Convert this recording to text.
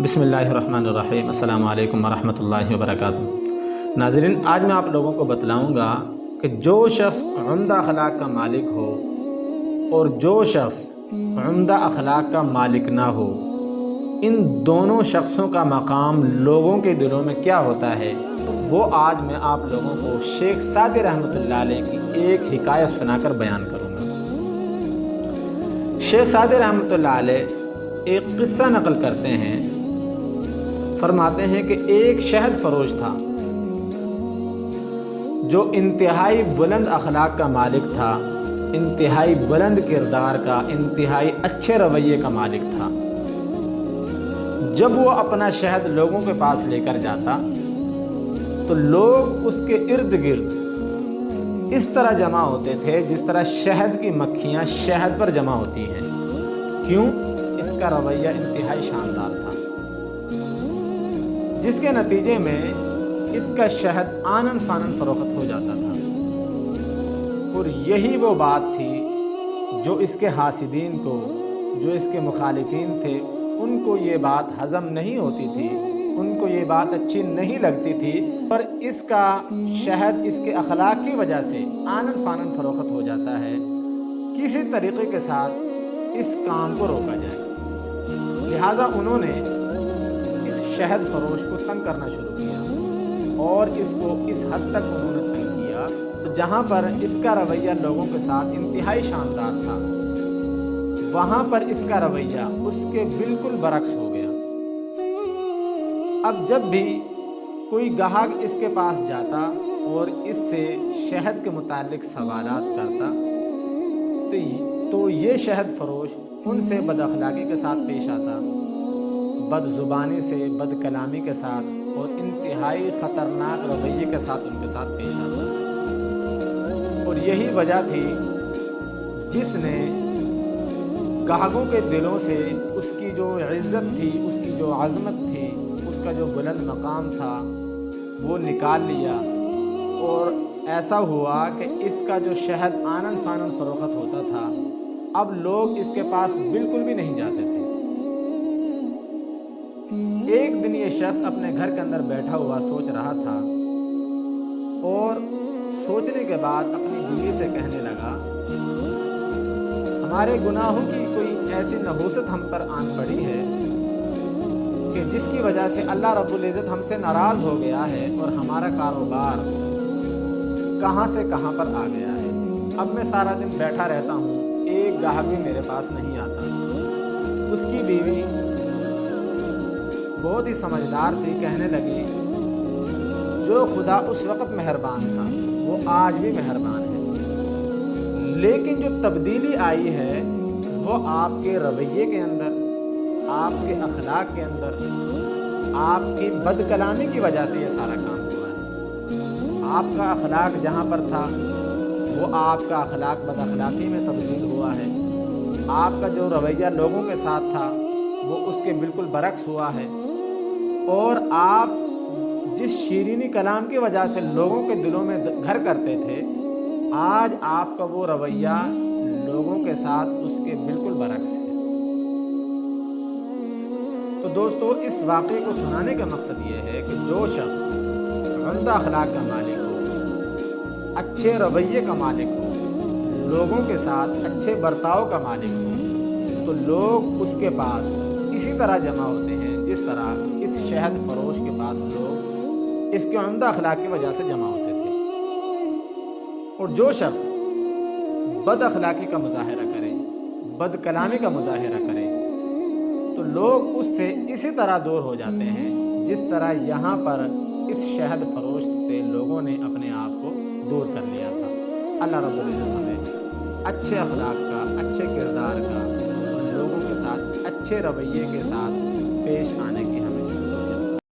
بسم اللہ الرحمن الرحیم۔ السلام علیکم ورحمۃ اللہ وبرکاتہ۔ ناظرین، آج میں آپ لوگوں کو بتلاؤں گا کہ جو شخص عمدہ اخلاق کا مالک ہو اور جو شخص عمدہ اخلاق کا مالک نہ ہو، ان دونوں شخصوں کا مقام لوگوں کے دلوں میں کیا ہوتا ہے، وہ آج میں آپ لوگوں کو شیخ سعدی رحمۃ اللہ علیہ کی ایک حکایت سنا کر بیان کروں گا۔ شیخ سعدی رحمۃ اللہ علیہ ایک قصہ نقل کرتے ہیں، فرماتے ہیں کہ ایک شہد فروش تھا جو انتہائی بلند اخلاق کا مالک تھا، انتہائی بلند کردار کا، انتہائی اچھے رویے کا مالک تھا۔ جب وہ اپنا شہد لوگوں کے پاس لے کر جاتا تو لوگ اس کے ارد گرد اس طرح جمع ہوتے تھے جس طرح شہد کی مکھیاں شہد پر جمع ہوتی ہیں۔ کیوں؟ اس کا رویہ انتہائی شاندار تھا، جس کے نتیجے میں اس کا شہد آنن فانن فروخت ہو جاتا تھا۔ اور یہی وہ بات تھی جو اس کے حاسدین کو، جو اس کے مخالفین تھے، ان کو یہ بات ہضم نہیں ہوتی تھی، ان کو یہ بات اچھی نہیں لگتی تھی، پر اس کا شہد اس کے اخلاق کی وجہ سے آنن فانن فروخت ہو جاتا ہے۔ کسی طریقے کے ساتھ اس کام کو روکا جائے، لہٰذا انہوں نے اس شہد فروش کو تنگ کرنا شروع کیا، اور اس کو اس حد تک انہوں نے تنگ کیا تو جہاں پر اس کا رویہ لوگوں کے ساتھ انتہائی شاندار تھا، وہاں پر اس کا رویہ اس کے بالکل برعکس ہو گیا۔ اب جب بھی کوئی گاہک اس کے پاس جاتا اور اس سے شہد کے متعلق سوالات کرتا تو یہ شہد فروش ان سے بد اخلاقی کے ساتھ پیش آتا، بد زبانی سے، بد کلامی کے ساتھ اور انتہائی خطرناک رویے کے ساتھ ان کے ساتھ پیش آتا۔ اور یہی وجہ تھی جس نے گاہکوں کے دلوں سے اس کی جو عزت تھی، اس کی جو عظمت تھی، اس کا جو بلند مقام تھا، وہ نکال لیا، اور ایسا ہوا کہ اس کا جو شہد آنن فانن فروخت ہوتا تھا، اب لوگ اس کے پاس بالکل بھی نہیں جاتے تھے۔ ایک دن یہ شخص اپنے گھر کے اندر بیٹھا ہوا سوچ رہا تھا، اور سوچنے کے بعد اپنی بیوی سے کہنے لگا، ہمارے گناہوں کی کوئی ایسی نحوست ہم پر آن پڑی ہے کہ جس کی وجہ سے اللہ رب العزت ہم سے ناراض ہو گیا ہے، اور ہمارا کاروبار کہاں سے کہاں پر آ گیا ہے۔ اب میں سارا دن بیٹھا رہتا ہوں، ایک گاہک بھی میرے پاس نہیں آتا۔ اس کی بیوی بہت ہی سمجھدار تھی، کہنے لگی، جو خدا اس وقت مہربان تھا وہ آج بھی مہربان ہے، لیکن جو تبدیلی آئی ہے وہ آپ کے رویے کے اندر، آپ کے اخلاق کے اندر، آپ کی بد کلامی کی وجہ سے یہ سارا کام ہوا ہے۔ آپ کا اخلاق جہاں پر تھا وہ آپ کا اخلاق بد اخلاقی میں تبدیل ہوا ہے، آپ کا جو رویہ لوگوں کے ساتھ تھا وہ اس کے بالکل برعکس ہوا ہے، اور آپ جس شیرینی کلام کی وجہ سے لوگوں کے دلوں میں گھر کرتے تھے، آج آپ کا وہ رویہ لوگوں کے ساتھ اس کے بالکل برعکس ہے۔ تو دوستو، اس واقعے کو سنانے کا مقصد یہ ہے کہ جو شخص عمدہ اخلاق کا مالک ہو، اچھے رویے کا مالک ہو، لوگوں کے ساتھ اچھے برتاؤ کا مالک ہو، تو لوگ اس کے پاس اسی طرح جمع ہوتے ہیں جس طرح اس شہد فروش کے پاس لوگ اس کے عمدہ اخلاق کی وجہ سے جمع ہوتے تھے۔ اور جو شخص بد اخلاقی کا مظاہرہ کرے، بد کلامی کا مظاہرہ کرے، تو لوگ اس سے اسی طرح دور ہو جاتے ہیں جس طرح یہاں پر اس شہد فروش سے لوگوں نے اپنے آپ کو دور کر لیا تھا۔ اللہ رب العزت ہمیں اچھے اخلاق کا، اچھے کردار کا، اور لوگوں کے ساتھ اچھے رویے کے ساتھ پیش آنے کی